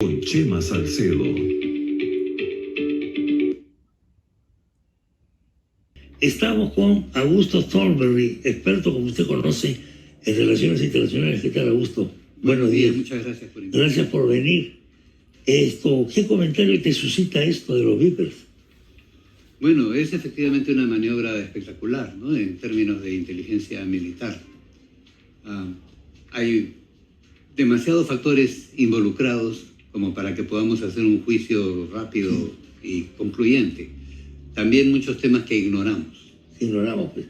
con Chema Salcedo. Estamos con Augusto Thornberry, experto, como usted conoce, en relaciones internacionales. ¿Qué tal, Augusto? Buenos días. Muchas gracias por invitarme. Gracias por venir. ¿Qué comentario te suscita esto de los Vipers? Bueno, es efectivamente una maniobra espectacular, ¿no? En términos de inteligencia militar. Hay demasiados factores involucrados como para que podamos hacer un juicio rápido y concluyente. También muchos temas que ignoramos. Ignoramos, pues.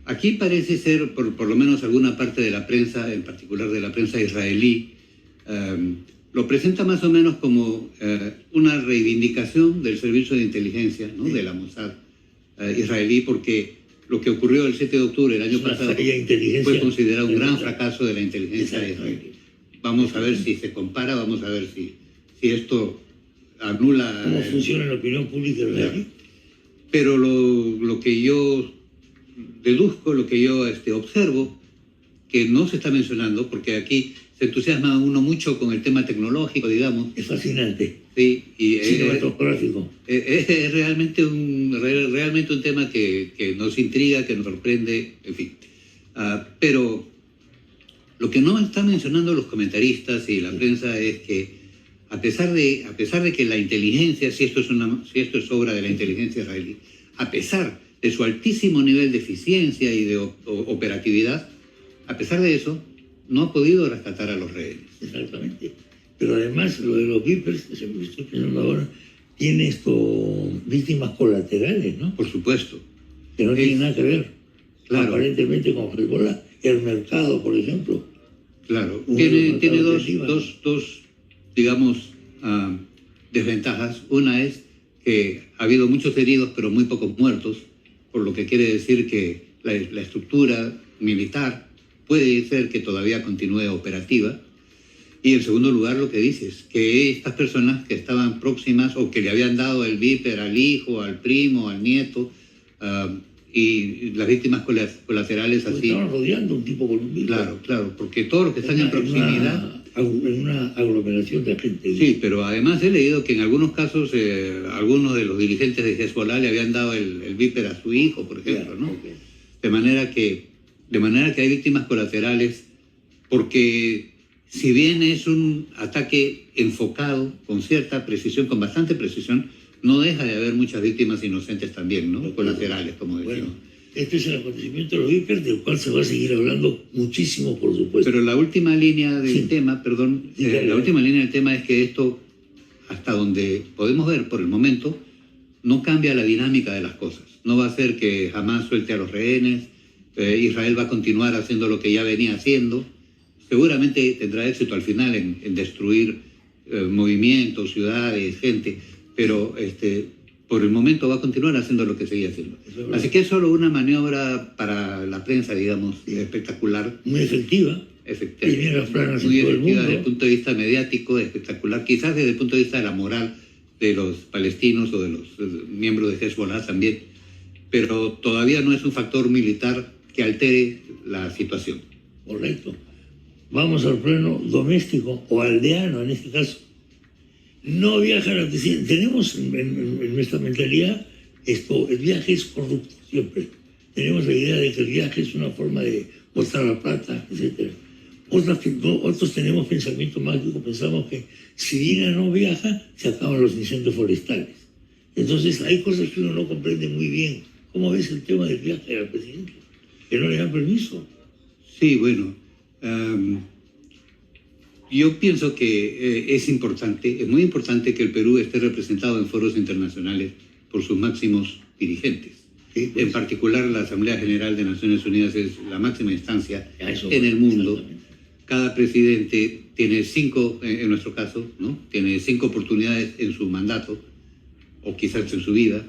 Aquí parece ser, por lo menos alguna parte de la prensa, en particular de la prensa israelí, lo presenta más o menos como una reivindicación del servicio de inteligencia, ¿no? De la Mossad israelí, porque lo que ocurrió el 7 de octubre del año pasado fue considerado un gran fracaso de la inteligencia israelí. Vamos a ver si se compara, vamos a ver si esto anula... ¿Cómo funciona la opinión pública israelí? Pero lo que yo deduzco, lo que yo observo, que no se está mencionando, porque aquí se entusiasma uno mucho con el tema tecnológico, digamos. Es fascinante. Sí, y cinematográfico. Es realmente un tema que nos intriga, que nos sorprende, en fin. Pero lo que no están mencionando los comentaristas y la prensa es que a pesar de que la inteligencia, si esto es obra de la inteligencia israelí, a pesar de su altísimo nivel de eficiencia y de operatividad, a pesar de eso, no ha podido rescatar a los rehenes. Exactamente. Pero además, lo de los Vipers, que se me estoy pensando ahora, tiene víctimas colaterales, ¿no? Por supuesto. Que no tienen nada que ver, claro, aparentemente, con Hezbollah. El mercado, por ejemplo. Claro. Tiene dos, digamos, desventajas. Una es que ha habido muchos heridos, pero muy pocos muertos, por lo que quiere decir que la estructura militar puede ser que todavía continúe operativa. Y en segundo lugar, lo que dices, que estas personas que estaban próximas o que le habían dado el Viper al hijo, al primo, al nieto, y las víctimas colaterales Porque así... estaban rodeando un tipo con un Viper. Claro, porque todos los que están en proximidad... En una aglomeración de gente. Sí, pero además he leído que en algunos casos algunos de los dirigentes de Hezbollah le habían dado el Viper a su hijo, por ejemplo, ¿no? Okay. De manera que hay víctimas colaterales, porque si bien es un ataque enfocado con cierta precisión, con bastante precisión, no deja de haber muchas víctimas inocentes también, ¿no? Colaterales, como decimos. Bueno, este es el acontecimiento de los Vipers, del cual se va a seguir hablando muchísimo, por supuesto. Pero la última línea del tema, la última línea del tema es que esto, hasta donde podemos ver por el momento, no cambia la dinámica de las cosas. No va a ser que jamás suelte a los rehenes, Israel va a continuar haciendo lo que ya venía haciendo. Seguramente tendrá éxito al final en destruir movimientos, ciudades, gente, pero por el momento va a continuar haciendo lo que seguía haciendo. Así que es solo una maniobra para la prensa, digamos, espectacular. Muy efectiva. Primeras planas muy efectiva desde el punto de vista mediático, espectacular. Quizás desde el punto de vista de la moral de los palestinos o de los miembros de Hezbollah también. Pero todavía no es un factor militar que altere la situación. Correcto. Vamos al plano doméstico o aldeano en este caso. No viajar a... Tenemos en nuestra mentalidad el viaje es corrupto siempre. Tenemos la idea de que el viaje es una forma de botar la plata, etc. Otros tenemos pensamiento mágico, pensamos que si Dina no viaja, se acaban los incendios forestales. Entonces hay cosas que uno no comprende muy bien. ¿Cómo ves el tema del viaje al presidente? ¿Que no le dan permiso? Sí, bueno... yo pienso que es muy importante que el Perú esté representado en foros internacionales por sus máximos dirigentes. Sí, pues, en particular, la Asamblea General de Naciones Unidas es la máxima instancia en el mundo. Cada presidente tiene 5, en nuestro caso, ¿no? Tiene 5 oportunidades en su mandato, o quizás en su vida,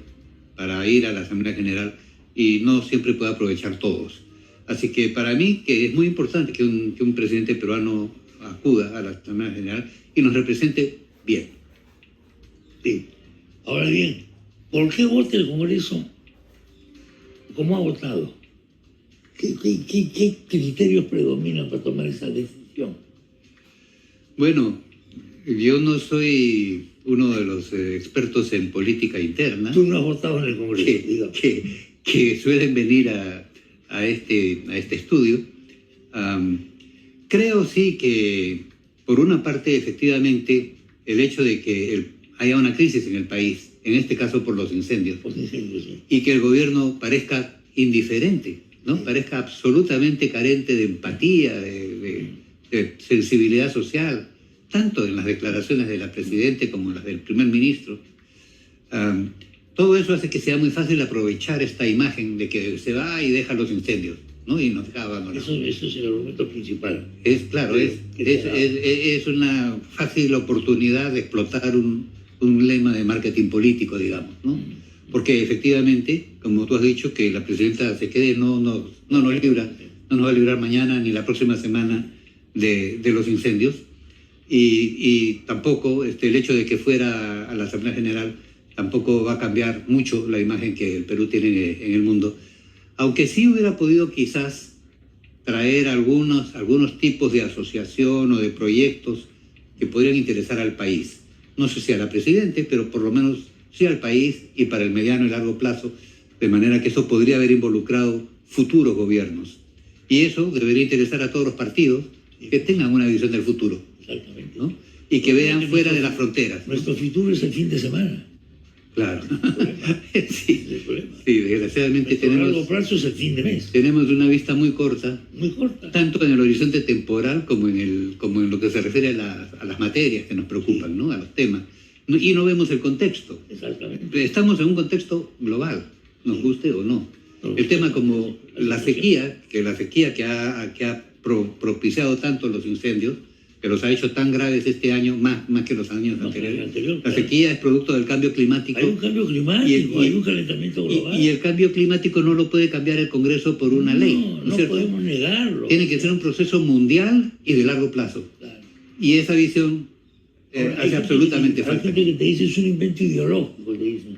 para ir a la Asamblea General, y no siempre puede aprovechar todos. Así que para mí que es muy importante que un presidente peruano acuda a la Asamblea General y nos represente bien. Sí. Ahora bien, ¿por qué vota el Congreso como ha votado? ¿Qué criterios predominan para tomar esa decisión? Bueno, yo no soy uno de los expertos en política interna. Tú no has votado en el Congreso, que suelen venir a este estudio. Creo sí que, por una parte, efectivamente, el hecho de que haya una crisis en el país, en este caso por los incendios, sí. y que el gobierno parezca indiferente, ¿no? Sí. Parezca absolutamente carente de empatía, de sensibilidad social, tanto en las declaraciones de la Presidenta como en las del primer ministro. Todo eso hace que sea muy fácil aprovechar esta imagen de que se va y deja los incendios, ¿no? Y nos deja abandonados. Eso es el argumento principal. Claro, es una fácil oportunidad de explotar un lema de marketing político, digamos, ¿no? Porque efectivamente, como tú has dicho, que la Presidenta se quede no nos va a librar mañana ni la próxima semana de los incendios, y tampoco el hecho de que fuera a la Asamblea General tampoco va a cambiar mucho la imagen que el Perú tiene en el mundo, aunque sí hubiera podido quizás traer algunos tipos de asociación o de proyectos que podrían interesar al país. No sé si a la Presidenta, pero por lo menos sí al país y para el mediano y largo plazo, de manera que eso podría haber involucrado futuros gobiernos. Y eso debería interesar a todos los partidos que tengan una visión del futuro. Exactamente. ¿No? Y que vean fuera de las fronteras. Nuestro futuro es el fin de semana. Claro. Sí, desgraciadamente a largo plazo es el fin de mes. Tenemos una vista muy corta. Muy corta. Tanto en el horizonte temporal como en lo que se refiere a las materias que nos preocupan, ¿no? A los temas. Y no vemos el contexto. Exactamente. Estamos en un contexto global, nos guste o no. El tema como la sequía que ha propiciado tanto los incendios, que los ha hecho tan graves este año, más que los años anteriores. La sequía es producto del cambio climático. Hay un cambio climático, hay un calentamiento global. Y el cambio climático no lo puede cambiar el Congreso por una ley. No podemos negarlo. Tiene que ser un proceso mundial y de largo plazo. Claro. Y esa visión hace absolutamente falta. Hay gente que te dice es un invento ideológico, te dicen.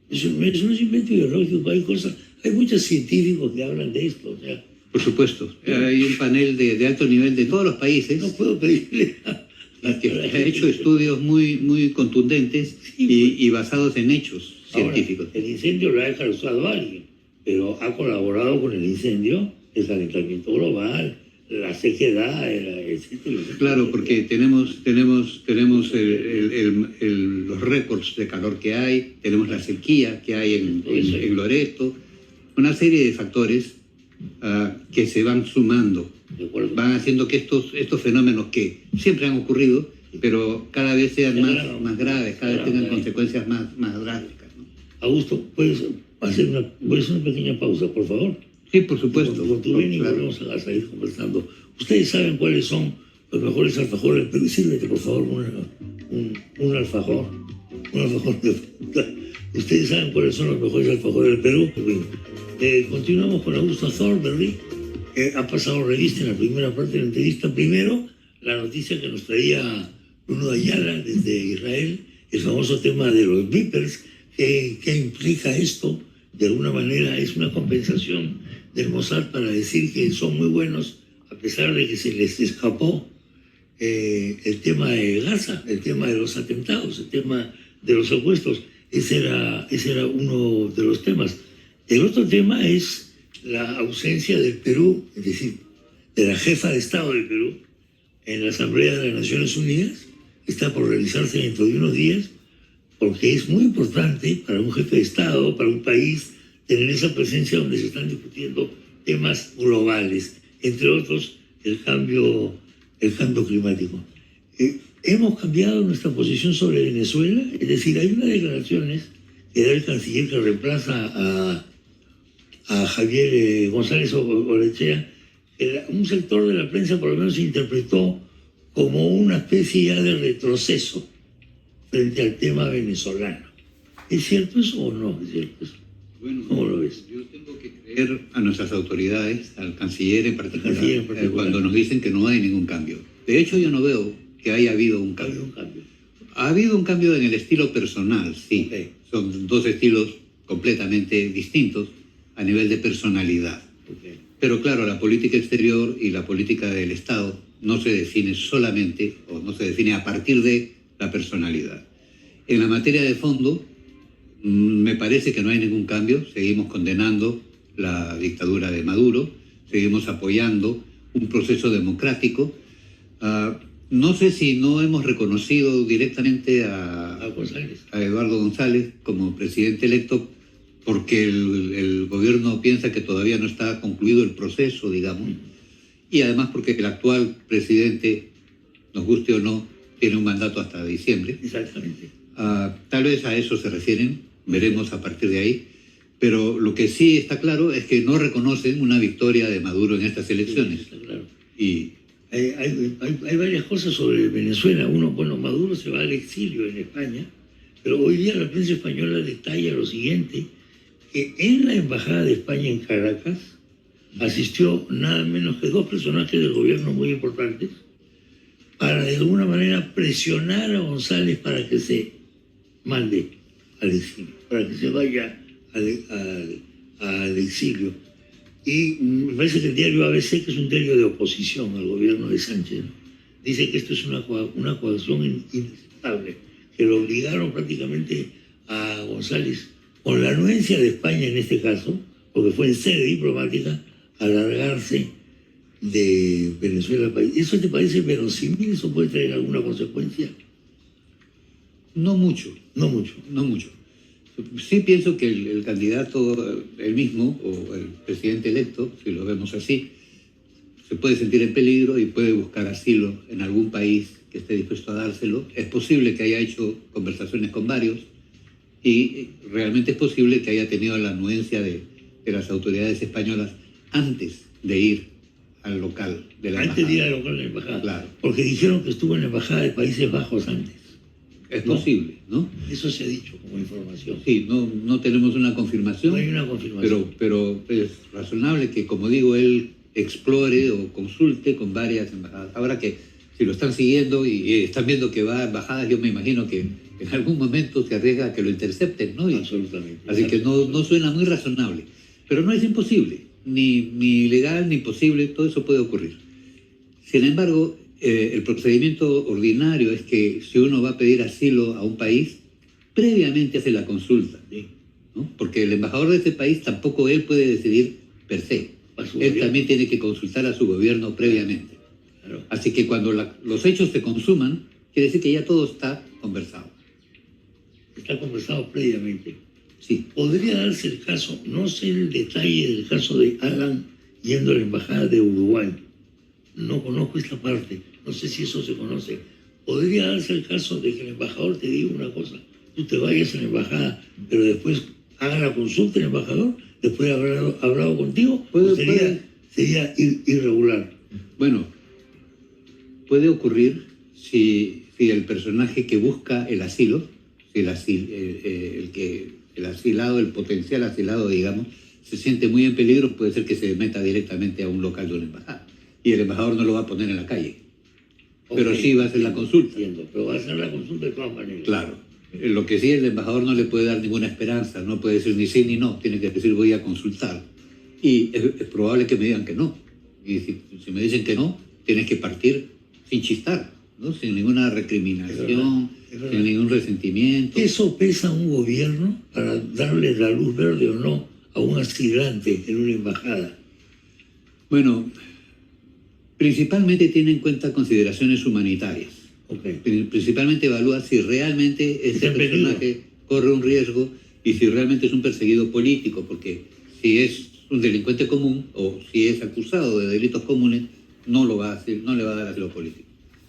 Eso no es invento ideológico, hay muchos científicos que hablan de esto, o sea. Por supuesto, hay un panel de alto nivel de todos los países. No puedo pedirle que ha hecho estudios muy contundentes y basados en hechos científicos. El incendio lo ha causado alguien, pero ha colaborado con el incendio el calentamiento global, la sequedad, etcétera. Claro, porque tenemos los récords de calor que hay, tenemos la sequía que hay en Loreto, una serie de factores que se van sumando, van haciendo que estos fenómenos que siempre han ocurrido, pero cada vez sean más graves, cada vez tengan consecuencias más drásticas, ¿no? Augusto, ¿puedes hacer una pequeña pausa, por favor? Sí, por supuesto. Continúen y volvemos a seguir conversando. Ustedes saben cuáles son los mejores alfajores del Perú. Sírvete, por favor, un alfajor. Un alfajor de fruta. Ustedes saben cuáles son los mejores alfajores del Perú. Continuamos con Augusto Thornberry. Ha pasado revista en la primera parte de la entrevista. Primero, la noticia que nos traía Bruno Ayala desde Israel, el famoso tema de los beepers. ¿Qué implica esto? De alguna manera es una compensación del Mossad para decir que son muy buenos, a pesar de que se les escapó el tema de Gaza, el tema de los atentados, el tema de los secuestros. Ese era uno de los temas. El otro tema es la ausencia del Perú, es decir, de la jefa de Estado del Perú en la Asamblea de las Naciones Unidas. Está por realizarse dentro de unos días, porque es muy importante para un jefe de Estado, para un país, tener esa presencia donde se están discutiendo temas globales, entre otros el cambio climático. Hemos cambiado nuestra posición sobre Venezuela, es decir, hay unas declaraciones que da el canciller que reemplaza a Javier González Orechea, que un sector de la prensa por lo menos interpretó como una especie ya de retroceso frente al tema venezolano. ¿Es cierto eso o no es cierto eso? Bueno, ¿cómo lo ves? Yo tengo que creer a nuestras autoridades, al canciller en particular, cuando nos dicen que no hay ningún cambio. De hecho, yo no veo que haya habido un cambio. Ha habido un cambio en el estilo personal, sí. Okay. Son dos estilos completamente distintos a nivel de personalidad. Okay. Pero claro, la política exterior y la política del Estado no se define solamente o no se define a partir de la personalidad. En la materia de fondo, me parece que no hay ningún cambio. Seguimos condenando la dictadura de Maduro, seguimos apoyando un proceso democrático. No sé si no hemos reconocido directamente a Eduardo González como presidente electo porque el gobierno piensa que todavía no está concluido el proceso, digamos, y además porque el actual presidente, nos guste o no, tiene un mandato hasta diciembre. Exactamente. Tal vez a eso se refieren, veremos a partir de ahí, pero lo que sí está claro es que no reconocen una victoria de Maduro en estas elecciones. Sí, está claro. Y hay varias cosas sobre Venezuela. Uno, bueno, Maduro se va al exilio en España, pero hoy día la prensa española detalla lo siguiente, que en la Embajada de España en Caracas asistió nada menos que 2 personajes del gobierno muy importantes para de alguna manera presionar a González para que se mande al exilio, para que se vaya al exilio. Y me parece que el diario ABC, que es un diario de oposición al gobierno de Sánchez, ¿no?, dice que esto es una coacción inaceptable, que lo obligaron prácticamente a González, con la anuencia de España en este caso, porque fue en sede diplomática, a largarse de Venezuela al país. ¿Eso te parece verosímil? ¿Eso puede traer alguna consecuencia? no mucho. No mucho. No mucho. Sí pienso que el candidato, el mismo, o el presidente electo, si lo vemos así, se puede sentir en peligro y puede buscar asilo en algún país que esté dispuesto a dárselo. Es posible que haya hecho conversaciones con varios y realmente es posible que haya tenido la anuencia de las autoridades españolas antes de ir al local de la embajada. Antes de ir al local de la embajada. Claro. Porque dijeron que estuvo en la embajada de Países Bajos antes. Es posible, ¿no? Eso se ha dicho como información. Sí, no tenemos una confirmación. No hay una confirmación. Pero es razonable que, como digo, él explore o consulte con varias embajadas. Ahora que si lo están siguiendo y están viendo que va a embajadas, yo me imagino que en algún momento se arriesga a que lo intercepten, ¿no? Absolutamente. Así que no suena muy razonable. Pero no es imposible, ni legal ni posible, todo eso puede ocurrir. Sin embargo, el procedimiento ordinario es que si uno va a pedir asilo a un país, previamente hace la consulta, ¿no? Porque el embajador de ese país tampoco él puede decidir per se. Él también tiene que consultar a su gobierno previamente. Claro. Así que cuando los hechos se consuman, quiere decir que ya todo está conversado. Está conversado previamente. Sí. Podría darse el caso, no sé el detalle del caso de Alan yendo a la embajada de Uruguay. No conozco esta parte, no sé si eso se conoce. Podría darse el caso de que el embajador te diga una cosa, tú te vayas a la embajada, pero después haga la consulta el embajador, después de haber hablado contigo, sería irregular. Bueno, puede ocurrir si el personaje que busca el asilo, si el asilado, el potencial asilado, digamos, se siente muy en peligro, puede ser que se meta directamente a un local de una embajada. Y el embajador no lo va a poner en la calle. Pero sí va a hacer la consulta. Entiendo, pero va a hacer la consulta de todas maneras. Claro. Lo que sí, el embajador no le puede dar ninguna esperanza, no puede decir ni sí ni no, tiene que decir voy a consultar. Y es probable que me digan que no. Y si me dicen que no, tienes que partir sin chistar, ¿no? Sin ninguna recriminación, sin ningún resentimiento. ¿Eso pesa a un gobierno para darle la luz verde o no a un aspirante en una embajada? Bueno, principalmente tiene en cuenta consideraciones humanitarias. Okay. Principalmente evalúa si realmente ese personaje corre un riesgo y si realmente es un perseguido político, porque si es un delincuente común o si es acusado de delitos comunes, no le va a dar asilo político.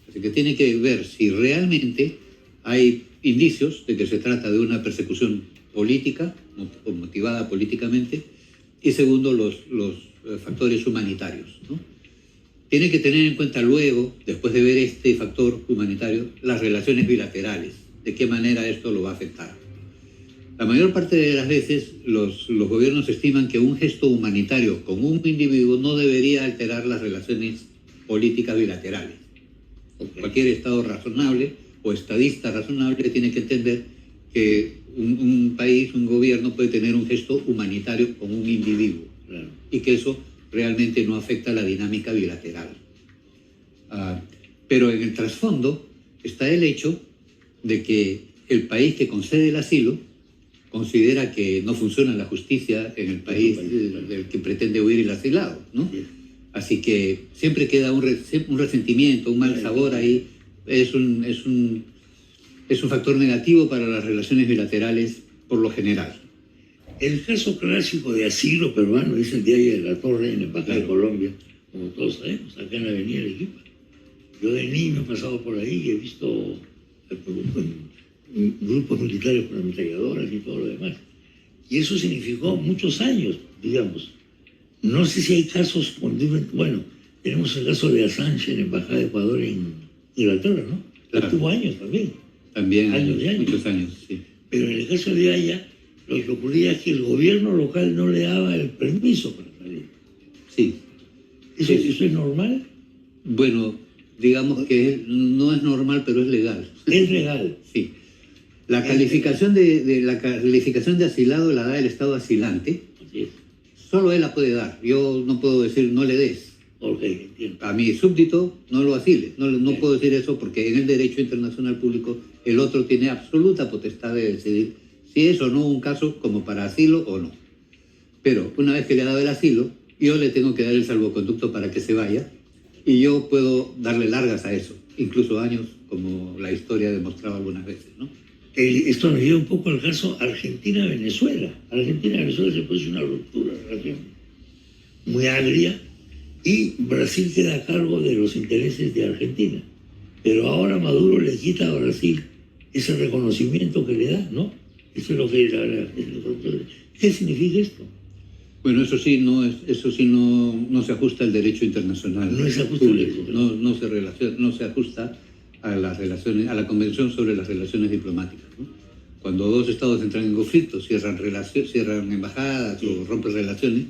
Así que tiene que ver si realmente hay indicios de que se trata de una persecución política o motivada políticamente, y segundo, los factores humanitarios, ¿no? Tiene que tener en cuenta luego, después de ver este factor humanitario, las relaciones bilaterales, de qué manera esto lo va a afectar. La mayor parte de las veces los gobiernos estiman que un gesto humanitario con un individuo no debería alterar las relaciones políticas bilaterales. Okay. Cualquier Estado razonable o estadista razonable tiene que entender que un país, un gobierno puede tener un gesto humanitario con un individuo, claro, y que eso realmente no afecta la dinámica bilateral. Pero en el trasfondo está el hecho de que el país que concede el asilo considera que no funciona la justicia en el país del que pretende huir el asilado, ¿no? Así que siempre queda un resentimiento, un mal sabor ahí. Es un factor negativo para las relaciones bilaterales por lo general. El caso clásico de asilo peruano es el de ahí de la Torre en la Embajada de Colombia, como todos sabemos, acá en la Avenida Arequipa. Yo de niño he pasado por ahí y he visto grupos militares con ametralladoras y todo lo demás. Y eso significó muchos años, digamos. No sé si hay casos, bueno, tenemos el caso de Assange en la Embajada de Ecuador en Inglaterra, ¿no? Claro. Tuvo años también. También Años y años. muchos años, sí. Pero en el caso de Haya, lo que ocurría es que el gobierno local no le daba el permiso para salir. Sí. ¿Eso es normal? Bueno, digamos que no es normal, pero es legal. Es legal. Sí. La calificación la calificación de asilado la da el Estado asilante. Así es. Solo él la puede dar. Yo no puedo decir no le des. Ok, entiendo. A mi súbdito no lo asile. No puedo decir eso porque en el derecho internacional público el otro tiene absoluta potestad de decidir si es o no un caso como para asilo o no. Pero una vez que le ha dado el asilo, yo le tengo que dar el salvoconducto para que se vaya y yo puedo darle largas a eso, incluso años, como la historia ha demostrado algunas veces, ¿no? Esto nos lleva un poco al caso Argentina-Venezuela. Argentina-Venezuela se puso una ruptura de relación muy agria y Brasil queda a cargo de los intereses de Argentina. Pero ahora Maduro le quita a Brasil ese reconocimiento que le da, ¿no? Eso es lo que... ¿Qué significa esto? Bueno, eso sí no se ajusta al derecho internacional. No se ajusta al derecho. No se ajusta a las relaciones, a la Convención sobre las Relaciones Diplomáticas, ¿no? Cuando dos estados entran en conflicto, cierran embajadas o rompen relaciones,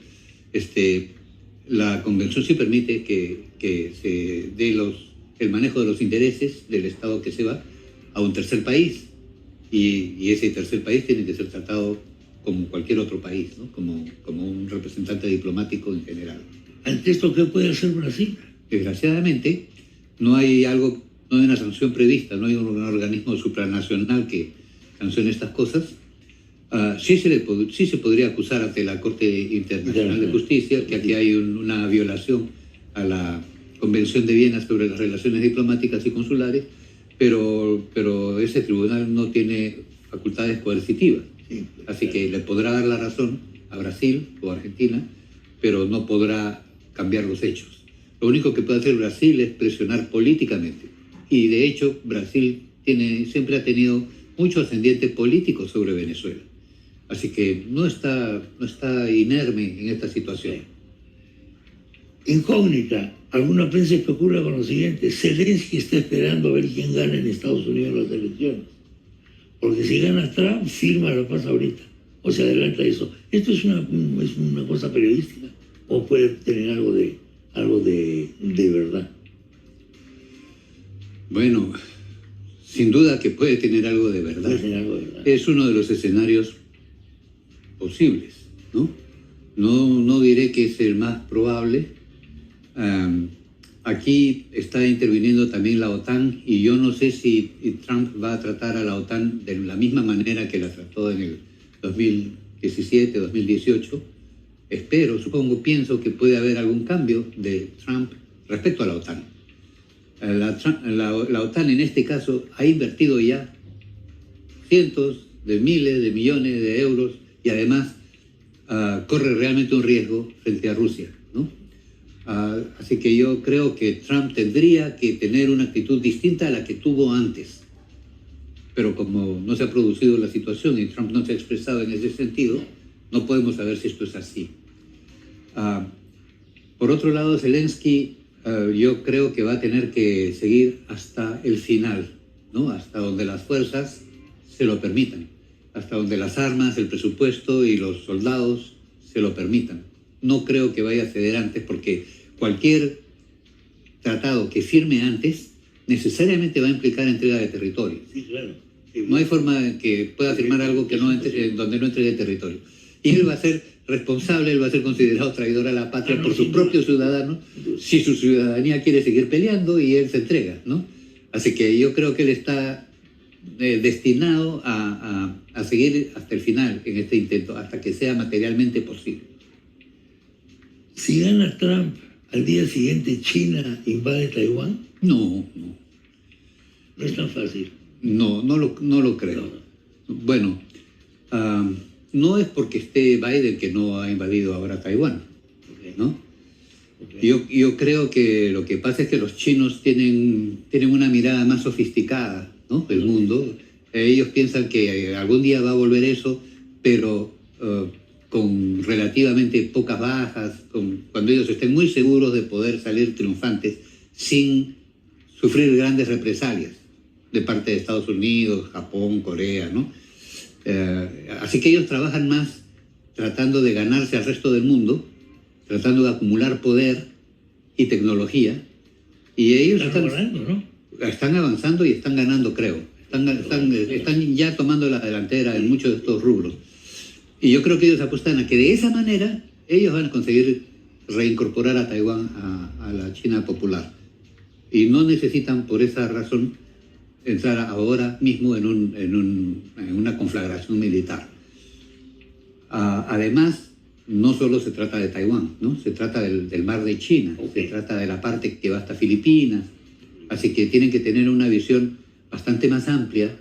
la Convención sí permite que se dé el manejo de los intereses del estado que se va a un tercer país y ese tercer país tiene que ser tratado como cualquier otro país, ¿no? como un representante diplomático en general. ¿Ante esto qué puede hacer Brasil? Desgraciadamente, no hay una sanción prevista, no hay un organismo supranacional que sancione estas cosas. Sí se podría acusar ante la Corte Internacional de Justicia que aquí hay una violación a la Convención de Viena sobre las relaciones diplomáticas y consulares, pero ese tribunal no tiene facultades coercitivas. Así que le podrá dar la razón a Brasil o a Argentina, pero no podrá cambiar los hechos. Lo único que puede hacer Brasil es presionar políticamente. Y de hecho, Brasil siempre ha tenido mucho ascendiente político sobre Venezuela. Así que no está inerme en esta situación. Incógnita. Alguna prensa especula con lo siguiente: Zelensky está esperando a ver quién gana en Estados Unidos las elecciones. Porque si gana Trump, firma la paz ahorita. O se adelanta eso. ¿Esto es una cosa periodística? ¿O puede tener algo de verdad? Bueno, sin duda que puede tener algo de verdad. Puede tener algo de verdad. Es uno de los escenarios posibles, ¿no? No diré que es el más probable. Aquí está interviniendo también la OTAN y yo no sé si Trump va a tratar a la OTAN de la misma manera que la trató en el 2017, 2018. Pienso que puede haber algún cambio de Trump respecto a la OTAN. La OTAN en este caso ha invertido ya cientos de miles de millones de euros y además corre realmente un riesgo frente a Rusia, ¿no? Así que yo creo que Trump tendría que tener una actitud distinta a la que tuvo antes. Pero como no se ha producido la situación y Trump no se ha expresado en ese sentido, no podemos saber si esto es así. Por otro lado, Zelensky yo creo que va a tener que seguir hasta el final, ¿no? Hasta donde las fuerzas se lo permitan, hasta donde las armas, el presupuesto y los soldados se lo permitan. No creo que vaya a ceder antes porque cualquier tratado que firme antes necesariamente va a implicar entrega de territorio. Sí, claro. Sí, no hay forma de que pueda firmar algo que donde no entregue territorio. Y él va a hacer responsable, él va a ser considerado traidor a la patria por sus propios ciudadanos si su ciudadanía quiere seguir peleando y él se entrega, ¿no? Así que yo creo que él está destinado a seguir hasta el final en este intento, hasta que sea materialmente posible. Si gana Trump, al día siguiente China invade Taiwán. No es tan fácil. No lo creo. No. Bueno, no es porque esté Biden que no ha invadido ahora Taiwán, ¿no? Okay. Yo creo que lo que pasa es que los chinos tienen una mirada más sofisticada, ¿no? Del mundo. Ellos piensan que algún día va a volver eso, pero con relativamente pocas bajas, cuando ellos estén muy seguros de poder salir triunfantes sin sufrir grandes represalias de parte de Estados Unidos, Japón, Corea, ¿no? Así que ellos trabajan más tratando de ganarse al resto del mundo, tratando de acumular poder y tecnología, y ellos están avanzando y están ganando, creo. Están ya tomando la delantera en muchos de estos rubros. Y yo creo que ellos apuestan a que de esa manera ellos van a conseguir reincorporar a Taiwán a la China popular. Y no necesitan por esa razón entrar ahora mismo en una conflagración militar. Además, no solo se trata de Taiwán, ¿no? Se trata del mar de China, se trata de la parte que va hasta Filipinas, así que tienen que tener una visión bastante más amplia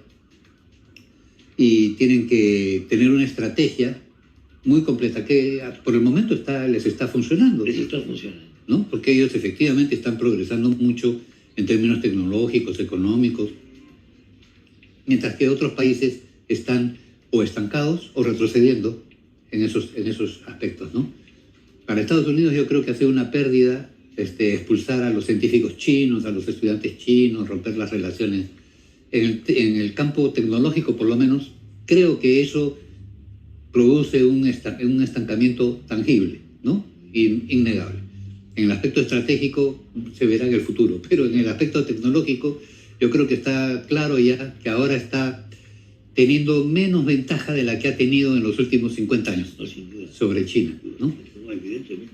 y tienen que tener una estrategia muy completa que por el momento les está funcionando. Les está funcionando, ¿no? Porque ellos efectivamente están progresando mucho en términos tecnológicos, económicos, mientras que otros países están o estancados o retrocediendo en esos aspectos, ¿no? Para Estados Unidos yo creo que ha sido una pérdida expulsar a los científicos chinos, a los estudiantes chinos, romper las relaciones. En el campo tecnológico, por lo menos, creo que eso produce un estancamiento tangible, ¿no? Innegable. En el aspecto estratégico se verá en el futuro, pero en el aspecto tecnológico yo creo que está claro ya que ahora está teniendo menos ventaja de la que ha tenido en los últimos 50 años sobre China, ¿no? Evidentemente.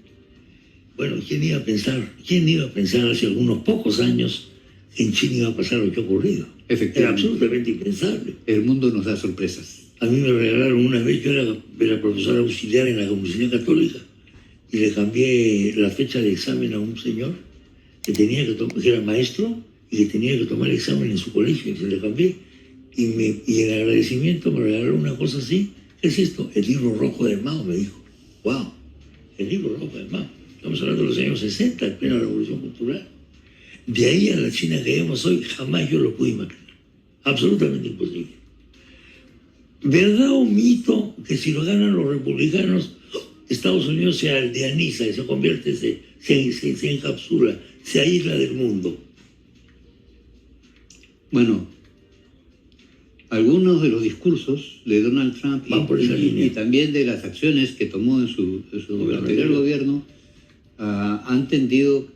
Bueno, ¿quién iba a pensar hace algunos pocos años que en China iba a pasar lo que ha ocurrido? Era absolutamente impensable. El mundo nos da sorpresas. A mí me regalaron una vez, yo era profesor auxiliar en la Comunicación Católica, y le cambié la fecha de examen a un señor que era maestro y que tenía que tomar el examen en su colegio, y se le cambié. Y en agradecimiento me regalaron una cosa así. ¿Qué es esto? El libro rojo de Mao, me dijo. ¡Wow! El libro rojo de Mao. Estamos hablando de los años 60, en plena revolución cultural. De ahí a la China que vemos hoy, jamás yo lo pude imaginar. Absolutamente imposible. ¿Verdad o mito que si lo ganan los republicanos, Estados Unidos se aldeaniza y se convierte, se encapsula, se aísla del mundo? Bueno, algunos de los discursos de Donald Trump y también de las acciones que tomó en su anterior gobierno han tendido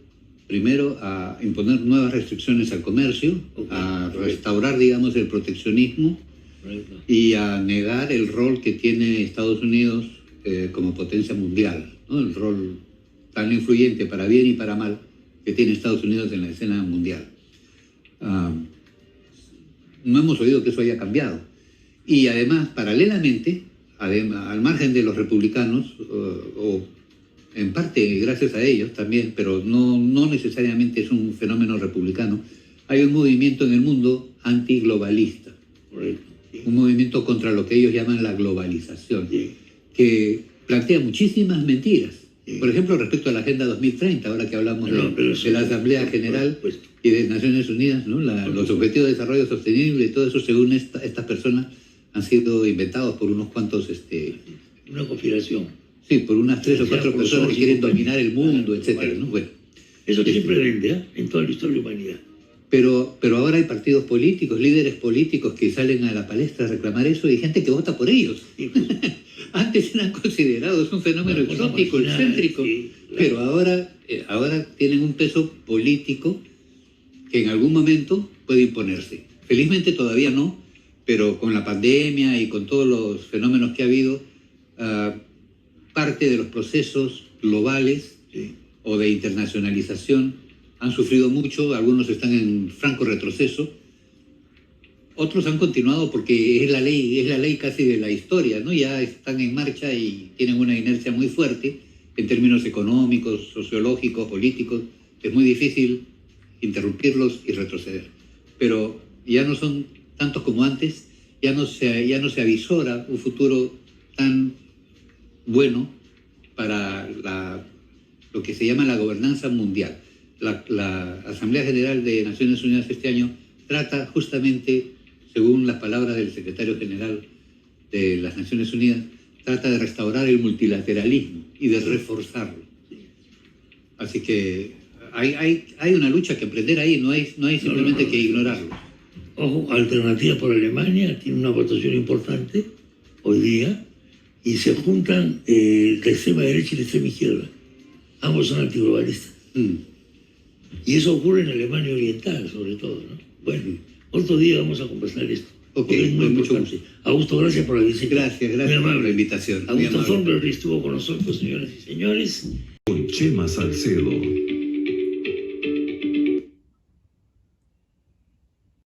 primero a imponer nuevas restricciones al comercio, a restaurar, digamos, el proteccionismo y a negar el rol que tiene Estados Unidos como potencia mundial, ¿no? El rol tan influyente para bien y para mal que tiene Estados Unidos en la escena mundial. No hemos oído que eso haya cambiado. Y además, paralelamente, al margen de los republicanos, o en parte gracias a ellos también, pero no necesariamente es un fenómeno republicano, hay un movimiento en el mundo antiglobalista, un movimiento contra lo que ellos llaman la globalización, que plantea muchísimas mentiras. Por ejemplo, respecto a la Agenda 2030, ahora que hablamos de la Asamblea General y de Naciones Unidas, ¿no? Los Objetivos de Desarrollo Sostenible y todo eso, según estas personas, han sido inventados por unos cuantos... Una conspiración. Sí, por unas 3 o 4 personas que quieren dominar el mundo, etcétera, ¿no? Bueno, eso siempre vende, en toda la historia de la humanidad. Pero ahora hay partidos políticos, líderes políticos que salen a la palestra a reclamar eso y gente que vota por ellos. Antes eran considerados un fenómeno exótico, excéntrico, pero ahora tienen un peso político que en algún momento puede imponerse. Felizmente todavía no, pero con la pandemia y con todos los fenómenos que ha habido, parte de los procesos globales o de internacionalización han sufrido mucho, algunos están en franco retroceso, otros han continuado porque es la ley casi de la historia, ¿no? Ya están en marcha y tienen una inercia muy fuerte en términos económicos, sociológicos, políticos. Es muy difícil interrumpirlos y retroceder. Pero ya no son tantos como antes, ya no se avisora un futuro tan bueno para lo que se llama la gobernanza mundial. La Asamblea General de Naciones Unidas este año trata justamente, según las palabras del secretario general de las Naciones Unidas, trata de restaurar el multilateralismo y de reforzarlo. Así que hay una lucha que emprender ahí, no hay simplemente que ignorarlo. Ojo, Alternativa por Alemania tiene una votación importante hoy día y se juntan la extrema derecha y la extrema izquierda. Ambos son antiglobalistas. Y eso ocurre en Alemania Oriental, sobre todo, ¿no? Bueno, otro día vamos a conversar esto. Ok, Es muy con mucho importante. Augusto, gracias por la visita. Gracias por la invitación. Augusto Thornberg estuvo con nosotros, señoras y señores. Con Chema Salcedo.